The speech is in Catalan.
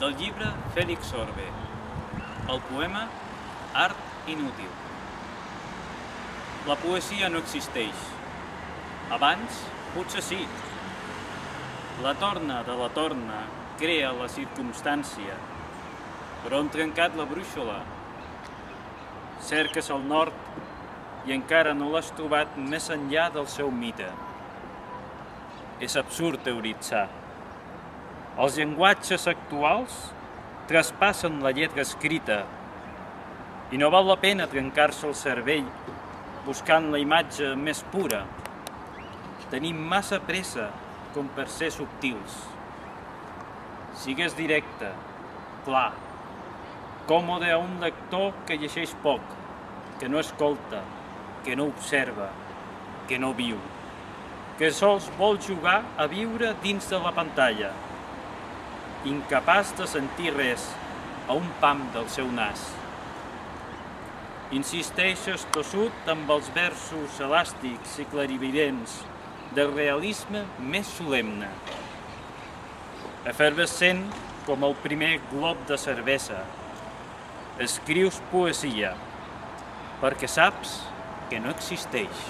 Del llibre Félix Orbe, el poema Art inútil. La poesia no existeix. Abans, potser sí. La torna de la torna crea la circumstància, però hem trencat la brúixola. Cerques el nord i encara no l'has trobat més enllà del seu mite. És absurd teoritzar. Els llenguatges actuals traspassen la lletra escrita i no val la pena trencar-se el cervell buscant la imatge més pura. Tenim massa pressa com per ser subtils. Sigues directe, clar, còmode a un lector que llegeix poc, que no escolta, que no observa, que no viu, que sols vol jugar a viure dins de la pantalla, incapaç de sentir res a un pam del seu nas. Insisteixes tossut amb els versos elàstics i clarividents del realisme més solemne. Efervescent com el primer glob de cervesa, escrius poesia perquè saps que no existeix.